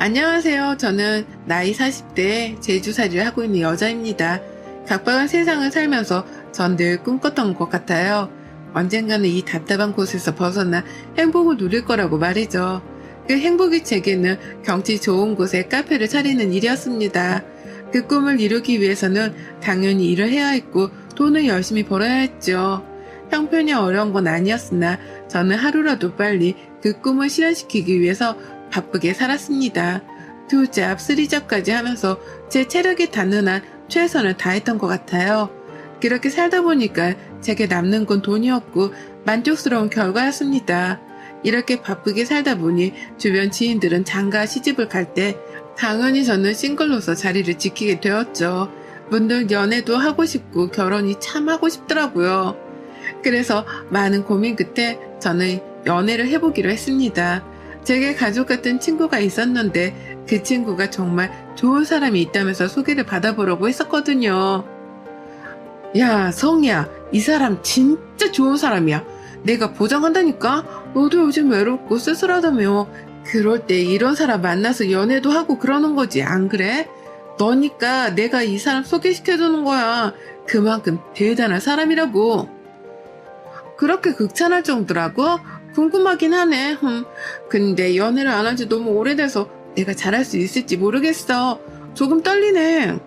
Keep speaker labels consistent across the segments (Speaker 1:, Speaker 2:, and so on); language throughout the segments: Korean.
Speaker 1: 안녕하세요. 저는 나이 40대에 제주살이를 하고 있는 여자입니다. 각박한 세상을 살면서 전 늘 꿈꿨던 것 같아요. 언젠가는 이 답답한 곳에서 벗어나 행복을 누릴 거라고 말이죠. 그 행복이 제게는 경치 좋은 곳에 카페를 차리는 일이었습니다. 그 꿈을 이루기 위해서는 당연히 일을 해야 했고 돈을 열심히 벌어야 했죠. 형편이 어려운 건 아니었으나 저는 하루라도 빨리 그 꿈을 실현시키기 위해서 바쁘게 살았습니다. 2잡, 3잡까지 하면서 제 체력이 닿는 한 최선을 다했던 것 같아요. 그렇게 살다 보니까 제게 남는 건 돈이었고 만족스러운 결과였습니다. 이렇게 바쁘게 살다 보니 주변 지인들은 장가 시집을 갈 때 당연히 저는 싱글로서 자리를 지키게 되었죠. 문득 연애도 하고 싶고 결혼이 참 하고 싶더라고요. 그래서 많은 고민 끝에 저는 연애를 해보기로 했습니다. 제게 가족 같은 친구가 있었는데 그 친구가 정말 좋은 사람이 있다면서 소개를 받아보려고 했었거든요. 야, 성희야, 이 사람 진짜 좋은 사람이야. 내가 보장한다니까? 너도 요즘 외롭고 쓸쓸하다며. 그럴 때 이런 사람 만나서 연애도 하고 그러는 거지, 안 그래? 너니까 내가 이 사람 소개시켜주는 거야. 그만큼 대단한 사람이라고. 그렇게 극찬할 정도라고? 궁금하긴 하네. 근데 연애를 안 한 지 너무 오래돼서 내가 잘할 수 있을지 모르겠어. 조금 떨리네.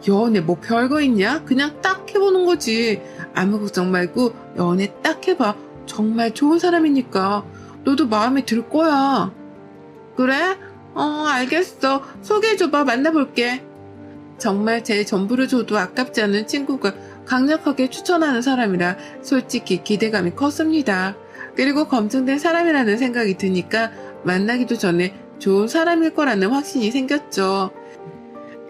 Speaker 1: 연애 뭐 별거 있냐? 그냥 딱 해보는 거지. 아무 걱정 말고 연애 딱 해봐. 정말 좋은 사람이니까 너도 마음에 들 거야. 그래? 알겠어. 소개해줘봐. 만나볼게. 정말 제 전부를 줘도 아깝지 않은 친구가 강력하게 추천하는 사람이라 솔직히 기대감이 컸습니다. 그리고 검증된 사람이라는 생각이 드니까 만나기도 전에 좋은 사람일 거라는 확신이 생겼죠.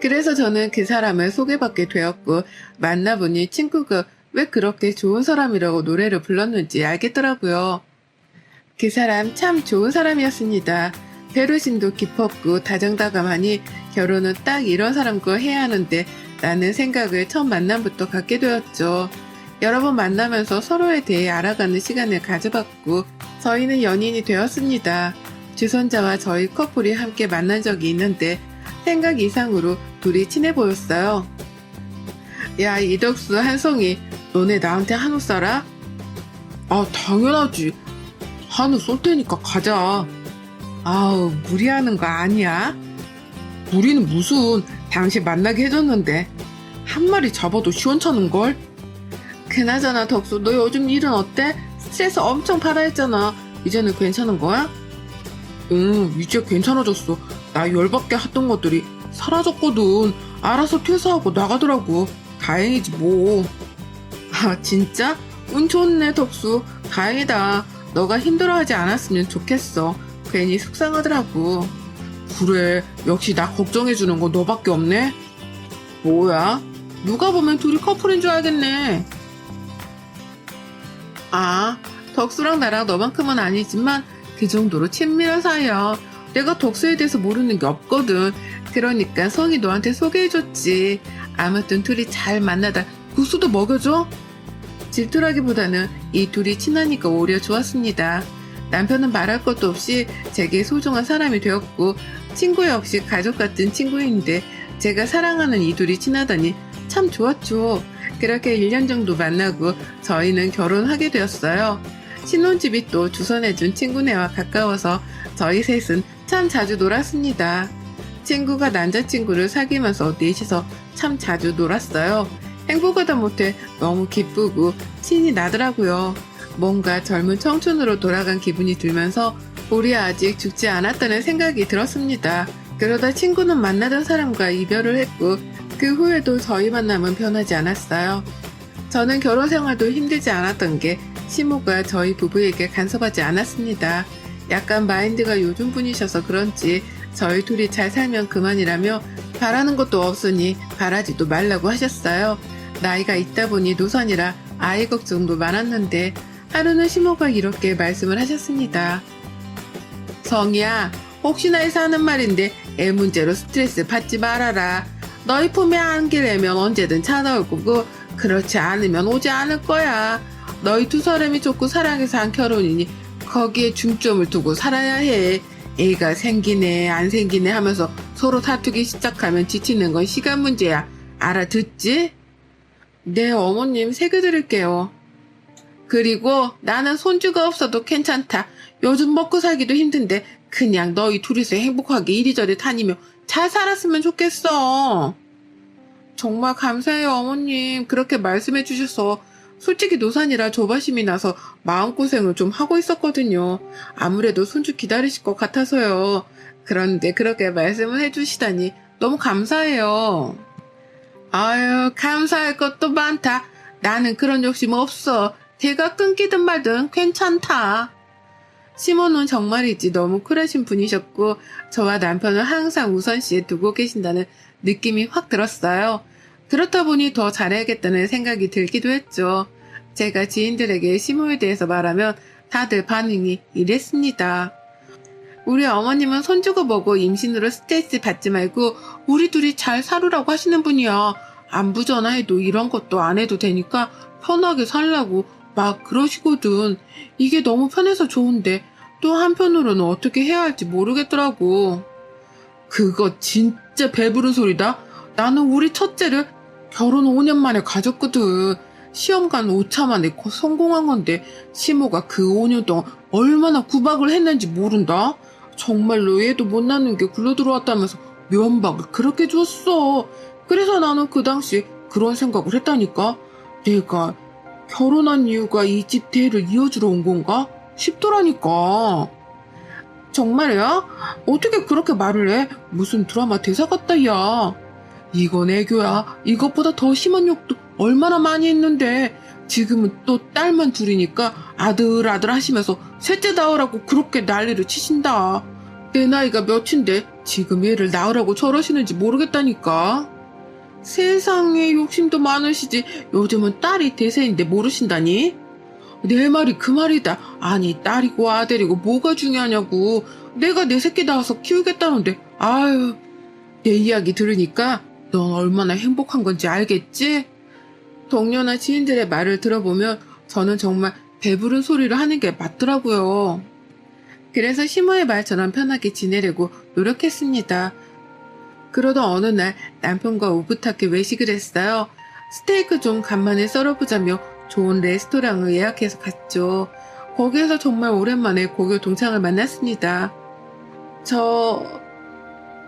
Speaker 1: 그래서 저는 그 사람을 소개받게 되었고 만나보니 친구가 왜 그렇게 좋은 사람이라고 노래를 불렀는지 알겠더라고요. 그 사람 참 좋은 사람이었습니다. 배려심도 깊었고 다정다감하니 결혼은 딱 이런 사람과 해야 하는데 라는 생각을 첫 만남부터 갖게 되었죠. 여러 번 만나면서 서로에 대해 알아가는 시간을 가져봤고 저희는 연인이 되었습니다. 주선자와 저희 커플이 함께 만난 적이 있는데 생각 이상으로 둘이 친해 보였어요. 야, 이덕수, 한성희, 너네 나한테 한우 쏴라? 아, 당연하지. 한우 쏠 테니까 가자. 아우, 무리하는 거 아니야? 무리는 무슨, 당신 만나게 해줬는데 한 마리 잡아도 시원찮은걸? 그나저나 덕수, 너 요즘 일은 어때? 스트레스 엄청 받아 했잖아. 이제는 괜찮은 거야? 응, 이제 괜찮아졌어. 나 열받게 했던 것들이 사라졌거든. 알아서 퇴사하고 나가더라고. 다행이지 뭐. 아, 진짜? 운 좋네, 덕수. 다행이다. 너가 힘들어하지 않았으면 좋겠어. 괜히 속상하더라고. 그래, 역시 나 걱정해주는 거 너밖에 없네? 뭐야? 누가 보면 둘이 커플인 줄 알겠네. 아, 덕수랑 나랑 너만큼은 아니지만 그 정도로 친밀한 사이야. 내가 덕수에 대해서 모르는 게 없거든. 그러니까 성이 너한테 소개해줬지. 아무튼 둘이 잘 만나다 국수도 먹여줘? 질투라기보다는 이 둘이 친하니까 오히려 좋았습니다. 남편은 말할 것도 없이 제게 소중한 사람이 되었고 친구 역시 가족 같은 친구인데 제가 사랑하는 이 둘이 친하다니 참 좋았죠. 그렇게 1년 정도 만나고 저희는 결혼하게 되었어요. 신혼집이 또 주선해준 친구네와 가까워서 저희 셋은 참 자주 놀았습니다. 친구가 남자친구를 사귀면서 넷이서 참 자주 놀았어요. 행복하다 못해 너무 기쁘고 신이 나더라고요. 뭔가 젊은 청춘으로 돌아간 기분이 들면서 우리 아직 죽지 않았다는 생각이 들었습니다. 그러다 친구는 만나던 사람과 이별을 했고 그 후에도 저희 만남은 변하지 않았어요. 저는 결혼 생활도 힘들지 않았던 게 시모가 저희 부부에게 간섭하지 않았습니다. 약간 마인드가 요즘 분이셔서 그런지 저희 둘이 잘 살면 그만이라며 바라는 것도 없으니 바라지도 말라고 하셨어요. 나이가 있다 보니 노선이라 아이 걱정도 많았는데 하루는 시모가 이렇게 말씀을 하셨습니다. 성희야, 혹시나 해서 하는 말인데 애 문제로 스트레스 받지 말아라. 너희 품에 안기려면 언제든 찾아올 거고 그렇지 않으면 오지 않을 거야. 너희 두 사람이 좋고 사랑해서 한 결혼이니 거기에 중점을 두고 살아야 해. 애가 생기네 안 생기네 하면서 서로 다투기 시작하면 지치는 건 시간 문제야. 알아듣지? 네, 어머님 새겨드릴게요. 그리고 나는 손주가 없어도 괜찮다. 요즘 먹고 살기도 힘든데 그냥 너희 둘이서 행복하게 이리저리 다니며 잘 살았으면 좋겠어. 정말 감사해요, 어머님. 그렇게 말씀해 주셔서 솔직히 노산이라 조바심이 나서 마음고생을 좀 하고 있었거든요. 아무래도 손주 기다리실 것 같아서요. 그런데 그렇게 말씀을 해주시다니 너무 감사해요. 아유, 감사할 것도 많다. 나는 그런 욕심 없어. 대가 끊기든 말든 괜찮다. 시모는 정말이지 너무 쿨하신 분이셨고 저와 남편을 항상 우선시에 두고 계신다는 느낌이 확 들었어요. 그렇다 보니 더 잘해야겠다는 생각이 들기도 했죠. 제가 지인들에게 시모에 대해서 말하면 다들 반응이 이랬습니다. 우리 어머님은 손주고 뭐고 임신으로 스트레스 받지 말고 우리 둘이 잘 살으라고 하시는 분이야. 안부 전화해도 이런 것도 안 해도 되니까 편하게 살라고 막 그러시거든. 이게 너무 편해서 좋은데 또 한편으로는 어떻게 해야 할지 모르겠더라고. 그거 진짜 배부른 소리다. 나는 우리 첫째를 결혼 5년 만에 가졌거든. 시험관 5차 만에 성공한 건데 시모가 그 5년 동안 얼마나 구박을 했는지 모른다. 정말로 얘도 못 낳는 게 굴러 들어왔다면서 면박을 그렇게 줬어. 그래서 나는 그 당시 그런 생각을 했다니까. 내가 결혼한 이유가 이 집 대를 이어주러 온 건가 싶더라니까. 정말이야? 어떻게 그렇게 말을 해? 무슨 드라마 대사 같다, 야. 이건 애교야. 이것보다 더 심한 욕도 얼마나 많이 했는데 지금은 또 딸만 둘이니까 아들아들 하시면서 셋째 낳으라고 그렇게 난리를 치신다. 내 나이가 몇인데 지금 얘를 낳으라고 저러시는지 모르겠다니까. 세상에 욕심도 많으시지. 요즘은 딸이 대세인데 모르신다니? 내 말이 그 말이다. 아니 딸이고 아들이고 뭐가 중요하냐고. 내가 내 새끼 낳아서 키우겠다는데 아유. 내 이야기 들으니까 넌 얼마나 행복한 건지 알겠지? 동료나 지인들의 말을 들어보면 저는 정말 배부른 소리를 하는 게 맞더라고요. 그래서 시모의 말처럼 편하게 지내려고 노력했습니다. 그러던 어느 날 남편과 오붓하게 외식을 했어요. 스테이크 좀 간만에 썰어보자며 좋은 레스토랑을 예약해서 갔죠. 거기에서 정말 오랜만에 고교 동창을 만났습니다. 저...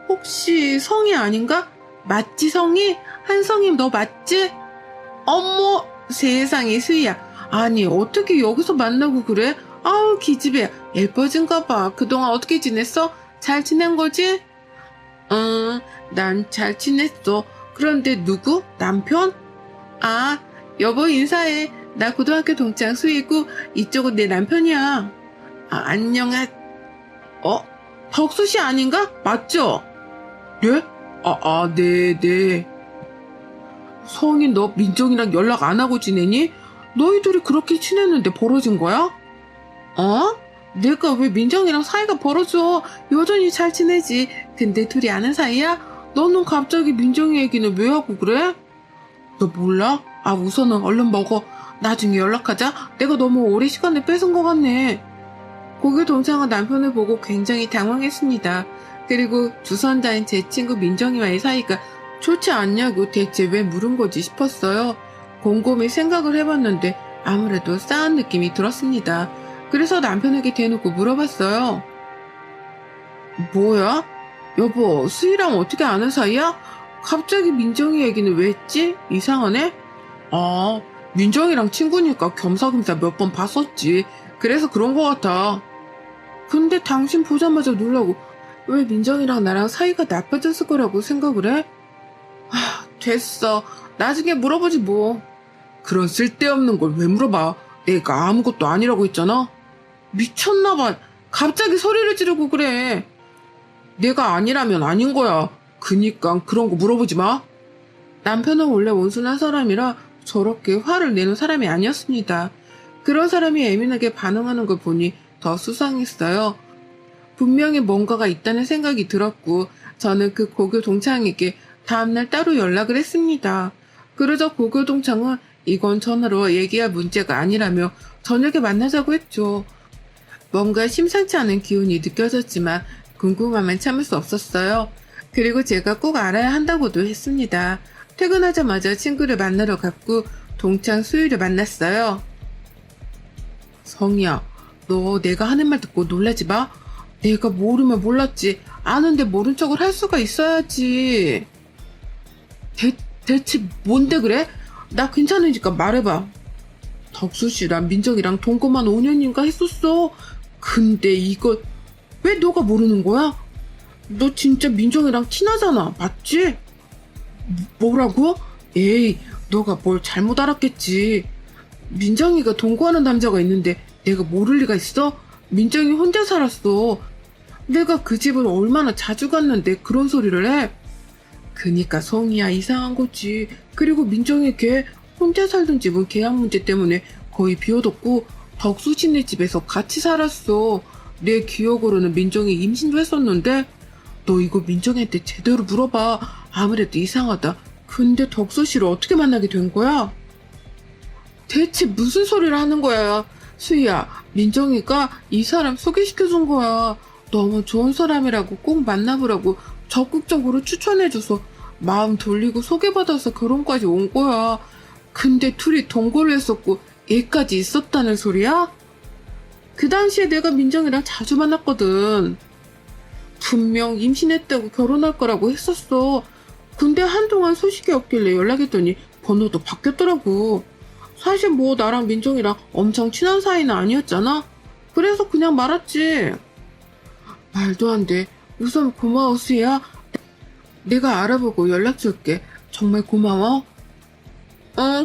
Speaker 1: 혹시 성이 아닌가? 맞지 성이? 한성이 너 맞지? 어머 세상에 수희야. 아니 어떻게 여기서 만나고 그래? 아우 기집애야. 예뻐진가 봐. 그동안 어떻게 지냈어? 잘 지낸 거지? 난 잘 지냈어. 그런데 누구? 남편? 아 여보 인사해. 나 고등학교 동창 수희고 이쪽은 내 남편이야. 아 안녕하... 덕수씨 아닌가? 맞죠? 네? 네네. 성이 너 민정이랑 연락 안 하고 지내니? 너희들이 그렇게 친했는데 벌어진 거야? 내가 왜 민정이랑 사이가 벌어져? 여전히 잘 지내지. 근데 둘이 아는 사이야? 너는 갑자기 민정이 얘기는 왜 하고 그래? 너 몰라? 우선은 얼른 먹어. 나중에 연락하자. 내가 너무 오래 시간을 뺏은 것 같네. 고교 동창은 남편을 보고 굉장히 당황했습니다. 그리고 주선자인 제 친구 민정이와의 사이가 좋지 않냐고 대체 왜 물은 거지 싶었어요. 곰곰이 생각을 해봤는데 아무래도 싸한 느낌이 들었습니다. 그래서 남편에게 대놓고 물어봤어요. 뭐야? 여보, 수희랑 어떻게 아는 사이야? 갑자기 민정이 얘기는 왜 했지? 이상하네? 민정이랑 친구니까 겸사겸사 몇 번 봤었지. 그래서 그런 것 같아. 근데 당신 보자마자 놀라고 왜 민정이랑 나랑 사이가 나빠졌을 거라고 생각을 해? 됐어. 나중에 물어보지 뭐. 그런 쓸데없는 걸 왜 물어봐. 내가 아무것도 아니라고 했잖아. 미쳤나봐. 갑자기 소리를 지르고 그래. 내가 아니라면 아닌 거야. 그니까 그런 거 물어보지 마. 남편은 원래 온순한 사람이라 저렇게 화를 내는 사람이 아니었습니다. 그런 사람이 예민하게 반응하는 걸 보니 더 수상했어요. 분명히 뭔가가 있다는 생각이 들었고 저는 그 고교 동창에게 다음날 따로 연락을 했습니다. 그러자 고교 동창은 이건 전화로 얘기할 문제가 아니라며 저녁에 만나자고 했죠. 뭔가 심상치 않은 기운이 느껴졌지만 궁금함은 참을 수 없었어요. 그리고 제가 꼭 알아야 한다고도 했습니다. 퇴근하자마자 친구를 만나러 갔고 동창 수유를 만났어요. 성희야, 너 내가 하는 말 듣고 놀라지 마. 내가 모르면 몰랐지. 아는데 모른 척을 할 수가 있어야지. 대체 뭔데 그래? 나 괜찮으니까 말해봐. 덕수씨랑 민정이랑 동거만 5년인가 했었어. 근데 이거 왜 너가 모르는 거야? 너 진짜 민정이랑 친하잖아. 맞지? 뭐라고? 에이, 너가 뭘 잘못 알았겠지. 민정이가 동거하는 남자가 있는데 내가 모를 리가 있어? 민정이 혼자 살았어. 내가 그 집을 얼마나 자주 갔는데 그런 소리를 해? 그니까 성희야, 이상한 거지. 그리고 민정이 걔 혼자 살던 집은 계약 문제 때문에 거의 비워뒀고 덕수씨네 집에서 같이 살았어. 내 기억으로는 민정이 임신도 했었는데. 너 이거 민정이한테 제대로 물어봐. 아무래도 이상하다. 근데 덕수씨를 어떻게 만나게 된 거야? 대체 무슨 소리를 하는 거야? 수희야, 민정이가 이 사람 소개시켜준 거야. 너무 좋은 사람이라고 꼭 만나보라고 적극적으로 추천해줘서 마음 돌리고 소개받아서 결혼까지 온 거야. 근데 둘이 동거를 했었고 애까지 있었다는 소리야? 그 당시에 내가 민정이랑 자주 만났거든. 분명 임신했다고 결혼할 거라고 했었어. 근데 한동안 소식이 없길래 연락했더니 번호도 바뀌었더라고. 사실 뭐 나랑 민정이랑 엄청 친한 사이는 아니었잖아. 그래서 그냥 말았지. 말도 안 돼. 우선 고마워, 수희야. 내가 알아보고 연락 줄게. 정말 고마워.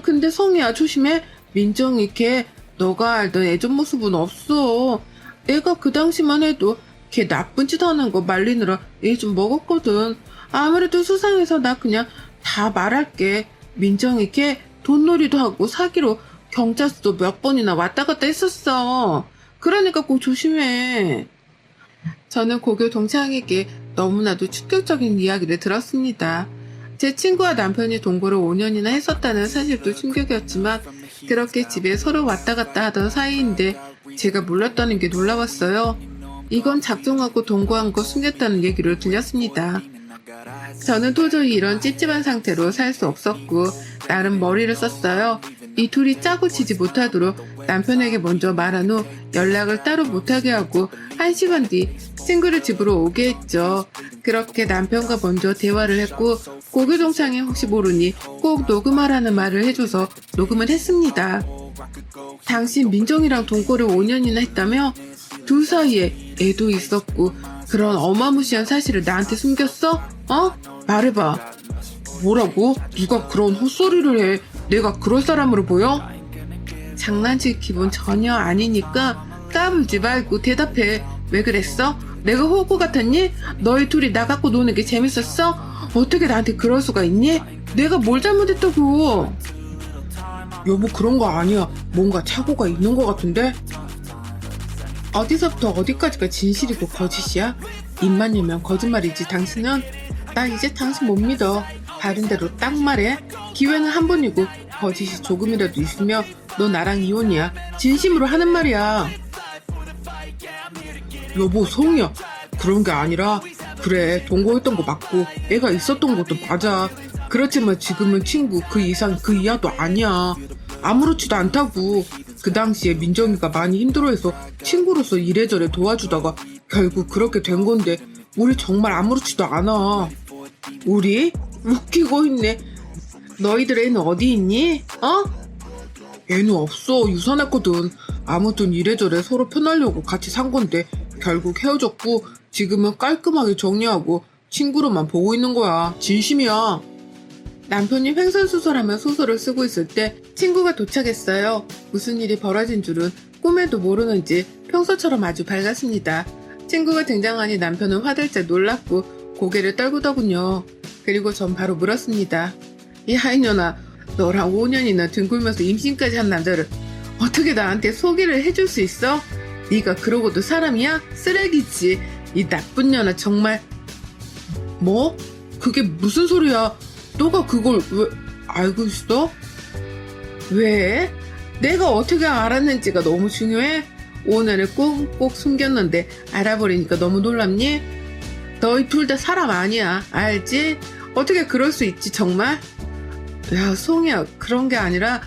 Speaker 1: 근데 성희야, 조심해. 민정이 걔 너가 알던 예전 모습은 없어. 내가 그 당시만 해도 걔 나쁜 짓 하는 거 말리느라 애 좀 먹었거든. 아무래도 수상해서 나 그냥 다 말할게. 민정이 걔 돈놀이도 하고 사기로 경찰서도 몇 번이나 왔다 갔다 했었어. 그러니까 꼭 조심해. 저는 고교 동창에게 너무나도 충격적인 이야기를 들었습니다. 제 친구와 남편이 동거를 5년이나 했었다는 사실도 충격이었지만 그렇게 집에 서로 왔다 갔다 하던 사이인데 제가 몰랐다는 게 놀라웠어요. 이건 작정하고 동거한 거 숨겼다는 얘기를 들렸습니다. 저는 도저히 이런 찝찝한 상태로 살 수 없었고 나름 머리를 썼어요. 이 둘이 짜고 치지 못하도록 남편에게 먼저 말한 후 연락을 따로 못하게 하고 1시간 뒤 친구를 집으로 오게 했죠. 그렇게 남편과 먼저 대화를 했고 고교 동창이 혹시 모르니 꼭 녹음하라는 말을 해줘서 녹음을 했습니다. 당신 민정이랑 동거를 5년이나 했다며? 둘 사이에 애도 있었고 그런 어마무시한 사실을 나한테 숨겼어? 말해봐. 뭐라고? 누가 그런 헛소리를 해? 내가 그럴 사람으로 보여? 장난칠 기분 전혀 아니니까 까불지 말고 대답해. 왜 그랬어? 내가 호구 같았니? 너희 둘이 나 갖고 노는 게 재밌었어? 어떻게 나한테 그럴 수가 있니? 내가 뭘 잘못했다고? 여보, 그런 거 아니야. 뭔가 착오가 있는 것 같은데? 어디서부터 어디까지가 진실이고 거짓이야? 입만 열면 거짓말이지. 당신은? 나 이제 당신 못 믿어. 다른 대로 딱 말해. 기회는 한 번이고 거짓이 조금이라도 있으면 너 나랑 이혼이야. 진심으로 하는 말이야. 여보, 성희야, 그런 게 아니라 그래, 동거했던 거 맞고 애가 있었던 것도 맞아. 그렇지만 지금은 친구 그 이상 그 이하도 아니야. 아무렇지도 않다고. 그 당시에 민정이가 많이 힘들어해서 친구로서 이래저래 도와주다가 결국 그렇게 된 건데 우리 정말 아무렇지도 않아. 우리? 웃기고 있네. 너희들 애는 어디 있니? 애는 없어. 유산했거든. 아무튼 이래저래 서로 편하려고 같이 산 건데 결국 헤어졌고 지금은 깔끔하게 정리하고 친구로만 보고 있는 거야. 진심이야. 남편이 횡설수설하며 소설을 쓰고 있을 때 친구가 도착했어요. 무슨 일이 벌어진 줄은 꿈에도 모르는지 평소처럼 아주 밝았습니다. 친구가 등장하니 남편은 화들짝 놀랐고 고개를 떨구더군요. 그리고 전 바로 물었습니다. 야, 이년아, 너랑 5년이나 뒹굴면서 임신까지 한 남자를 어떻게 나한테 소개를 해줄 수 있어? 네가 그러고도 사람이야? 쓰레기지. 이 나쁜 년아, 정말. 뭐? 그게 무슨 소리야? 너가 그걸 왜 알고 있어? 왜? 내가 어떻게 알았는지가 너무 중요해? 5년을 꽁꽁 숨겼는데 알아버리니까 너무 놀랍니? 너희 둘 다 사람 아니야. 알지? 어떻게 그럴 수 있지 정말? 야 송이야 그런 게 아니라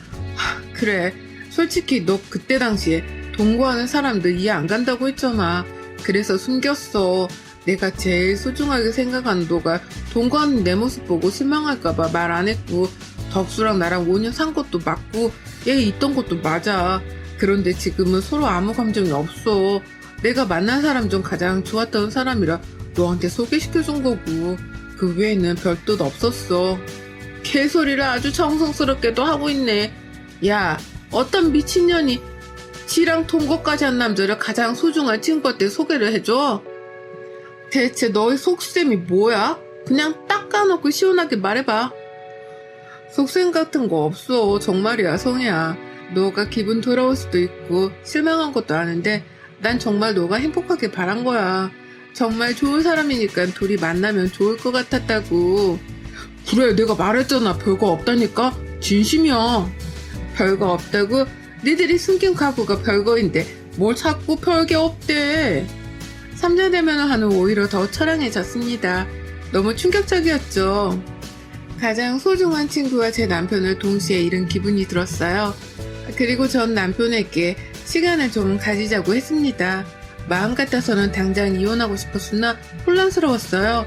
Speaker 1: 그래 솔직히 너 그때 당시에 동거하는 사람들 이해 안 간다고 했잖아. 그래서 숨겼어. 내가 제일 소중하게 생각하는 너가 동거하는 내 모습 보고 실망할까봐 말 안 했고 덕수랑 나랑 5년 산 것도 맞고 얘 있던 것도 맞아. 그런데 지금은 서로 아무 감정이 없어. 내가 만난 사람 중 가장 좋았던 사람이라 너한테 소개시켜준 거고 그 외에는 별 뜻 없었어. 개소리를 아주 정성스럽게도 하고 있네. 야 어떤 미친년이 지랑 동거까지 한 남자를 가장 소중한 친구한테 소개를 해줘? 대체 너의 속셈이 뭐야? 그냥 딱 까놓고 시원하게 말해봐. 속셈 같은 거 없어. 정말이야 성희야. 너가 기분 더러울 수도 있고 실망한 것도 아는데 난 정말 너가 행복하게 바란 거야. 정말 좋은 사람이니까 둘이 만나면 좋을 것 같았다고. 그래 내가 말했잖아. 별거 없다니까. 진심이야. 별거 없다고? 니들이 숨긴 과거가 별거인데 뭘 자꾸 별게 없대. 3년 되면 하는 오히려 더 처량해졌습니다. 너무 충격적이었죠. 가장 소중한 친구와 제 남편을 동시에 잃은 기분이 들었어요. 그리고 전 남편에게 시간을 좀 가지자고 했습니다. 마음 같아서는 당장 이혼하고 싶었으나 혼란스러웠어요.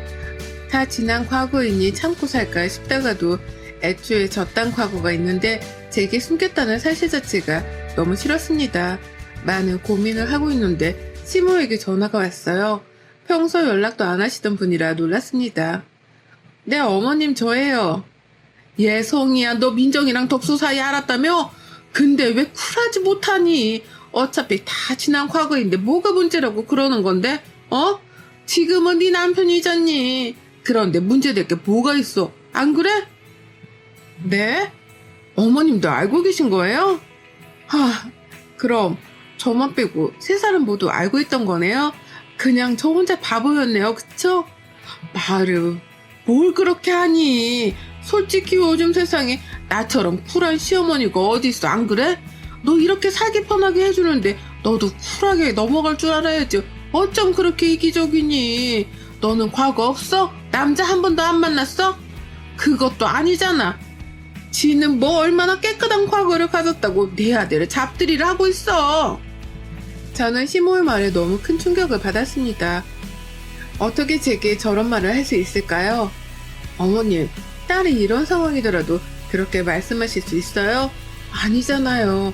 Speaker 1: 다 지난 과거이니 참고 살까 싶다가도 애초에 저딴 과거가 있는데 제게 숨겼다는 사실 자체가 너무 싫었습니다. 많은 고민을 하고 있는데 시모에게 전화가 왔어요. 평소 연락도 안 하시던 분이라 놀랐습니다. 네 어머님 저예요. 예 성희야 너 민정이랑 덕수 사이 알았다며? 근데 왜 쿨하지 못하니? 어차피 다 지난 과거인데 뭐가 문제라고 그러는 건데? 어? 지금은 네 남편이잖니. 그런데 문제될 게 뭐가 있어? 안 그래? 네? 어머님도 알고 계신 거예요? 그럼 저만 빼고 세 사람 모두 알고 있던 거네요? 그냥 저 혼자 바보였네요. 그쵸? 말을 뭘 그렇게 하니? 솔직히 요즘 세상에 나처럼 쿨한 시어머니가 어디 있어 안 그래? 너 이렇게 살기 편하게 해주는데 너도 쿨하게 넘어갈 줄 알아야지. 어쩜 그렇게 이기적이니? 너는 과거 없어? 남자 한 번도 안 만났어? 그것도 아니잖아. 지는 뭐 얼마나 깨끗한 과거를 가졌다고 내 아들을 잡들이를 하고 있어. 저는 시모의 말에 너무 큰 충격을 받았습니다. 어떻게 제게 저런 말을 할 수 있을까요? 어머님, 딸이 이런 상황이더라도 그렇게 말씀하실 수 있어요? 아니잖아요.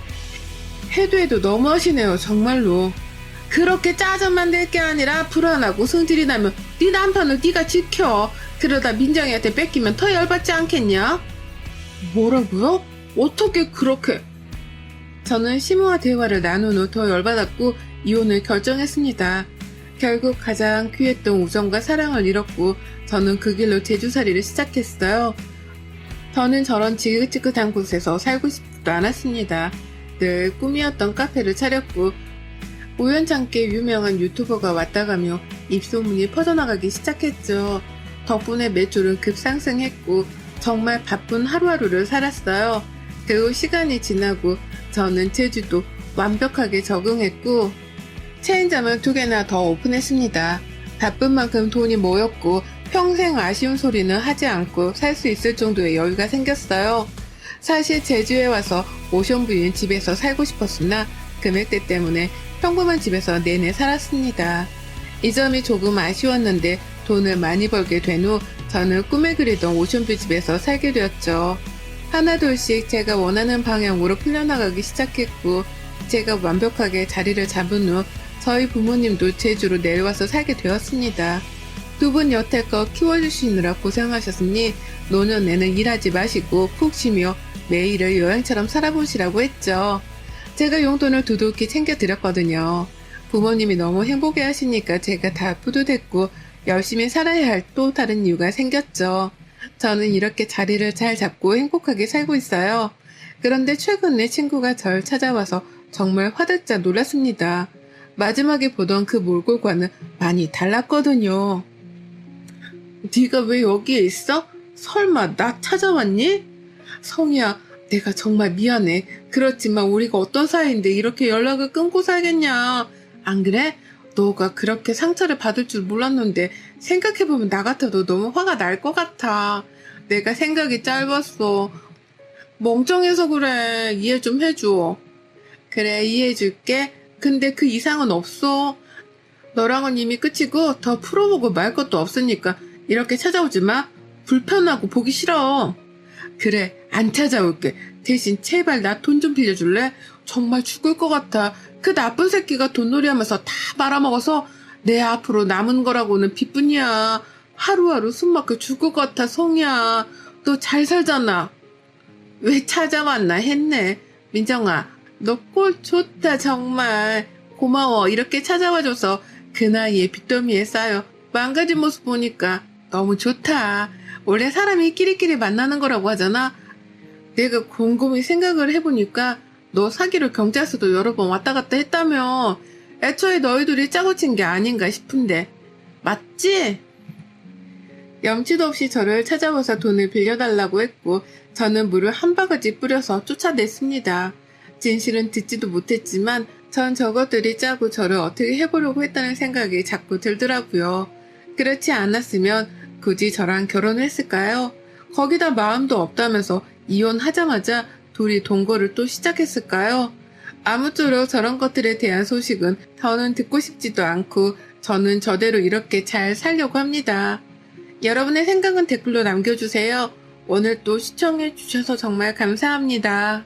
Speaker 1: 해도 너무하시네요 정말로. 그렇게 짜증만 낼 게 아니라 불안하고 성질이 나면 네 남편을 네가 지켜. 그러다 민정이한테 뺏기면 더 열받지 않겠냐? 뭐라고요? 어떻게 그렇게? 저는 시모와 대화를 나눈 후 더 열받았고 이혼을 결정했습니다. 결국 가장 귀했던 우정과 사랑을 잃었고 저는 그 길로 제주살이를 시작했어요. 저는 저런 지긋지긋한 곳에서 살고 싶지도 않았습니다. 늘 꿈이었던 카페를 차렸고 우연찮게 유명한 유튜버가 왔다가며 입소문이 퍼져나가기 시작했죠. 덕분에 매출은 급상승했고 정말 바쁜 하루하루를 살았어요. 그 후 시간이 지나고 저는 제주도 완벽하게 적응했고 체인점을 2개나 더 오픈했습니다. 바쁜 만큼 돈이 모였고 평생 아쉬운 소리는 하지 않고 살 수 있을 정도의 여유가 생겼어요. 사실 제주에 와서 오션뷰인 집에서 살고 싶었으나 금액대 때문에 평범한 집에서 내내 살았습니다. 이 점이 조금 아쉬웠는데 돈을 많이 벌게 된 후 저는 꿈에 그리던 오션뷰 집에서 살게 되었죠. 하나둘씩 제가 원하는 방향으로 풀려나가기 시작했고 제가 완벽하게 자리를 잡은 후 저희 부모님도 제주로 내려와서 살게 되었습니다. 두 분 여태껏 키워주시느라 고생하셨으니 노년에는 일하지 마시고 푹 쉬며 매일을 여행처럼 살아보시라고 했죠. 제가 용돈을 두둑히 챙겨드렸거든요. 부모님이 너무 행복해 하시니까 제가 다 뿌듯했고 열심히 살아야 할 또 다른 이유가 생겼죠. 저는 이렇게 자리를 잘 잡고 행복하게 살고 있어요. 그런데 최근에 친구가 절 찾아와서 정말 화들짝 놀랐습니다. 마지막에 보던 그 몰골과는 많이 달랐거든요. 네가 왜 여기에 있어? 설마 나 찾아왔니? 성희야, 내가 정말 미안해. 그렇지만 우리가 어떤 사이인데 이렇게 연락을 끊고 살겠냐. 안 그래? 너가 그렇게 상처를 받을 줄 몰랐는데 생각해보면 나 같아도 너무 화가 날 것 같아. 내가 생각이 짧았어. 멍청해서 그래. 이해 좀 해줘. 그래, 이해해줄게. 근데 그 이상은 없어. 너랑은 이미 끝이고 더 풀어보고 말 것도 없으니까 이렇게 찾아오지 마. 불편하고 보기 싫어. 그래, 안 찾아올게. 대신 제발 나 돈 좀 빌려줄래? 정말 죽을 것 같아. 그 나쁜 새끼가 돈놀이 하면서 다 말아먹어서 내 앞으로 남은 거라고는 빚뿐이야. 하루하루 숨 막혀 죽을 것 같아, 송이야. 너 잘 살잖아. 왜 찾아왔나 했네. 민정아, 너 꼴 좋다, 정말. 고마워. 이렇게 찾아와줘서 그 나이에 빚더미에 쌓여 망가진 모습 보니까 너무 좋다. 원래 사람이 끼리끼리 만나는 거라고 하잖아. 내가 곰곰이 생각을 해보니까 너 사귀러 경찰서도 여러 번 왔다 갔다 했다며. 애초에 너희들이 짜고 친 게 아닌가 싶은데. 맞지? 염치도 없이 저를 찾아와서 돈을 빌려달라고 했고 저는 물을 한 바가지 뿌려서 쫓아냈습니다. 진실은 듣지도 못했지만 전 저것들이 짜고 저를 어떻게 해보려고 했다는 생각이 자꾸 들더라고요. 그렇지 않았으면 굳이 저랑 결혼을 했을까요? 거기다 마음도 없다면서 이혼하자마자 둘이 동거를 또 시작했을까요? 아무쪼록 저런 것들에 대한 소식은 더는 듣고 싶지도 않고 저는 저대로 이렇게 잘 살려고 합니다. 여러분의 생각은 댓글로 남겨주세요. 오늘 또 시청해주셔서 정말 감사합니다.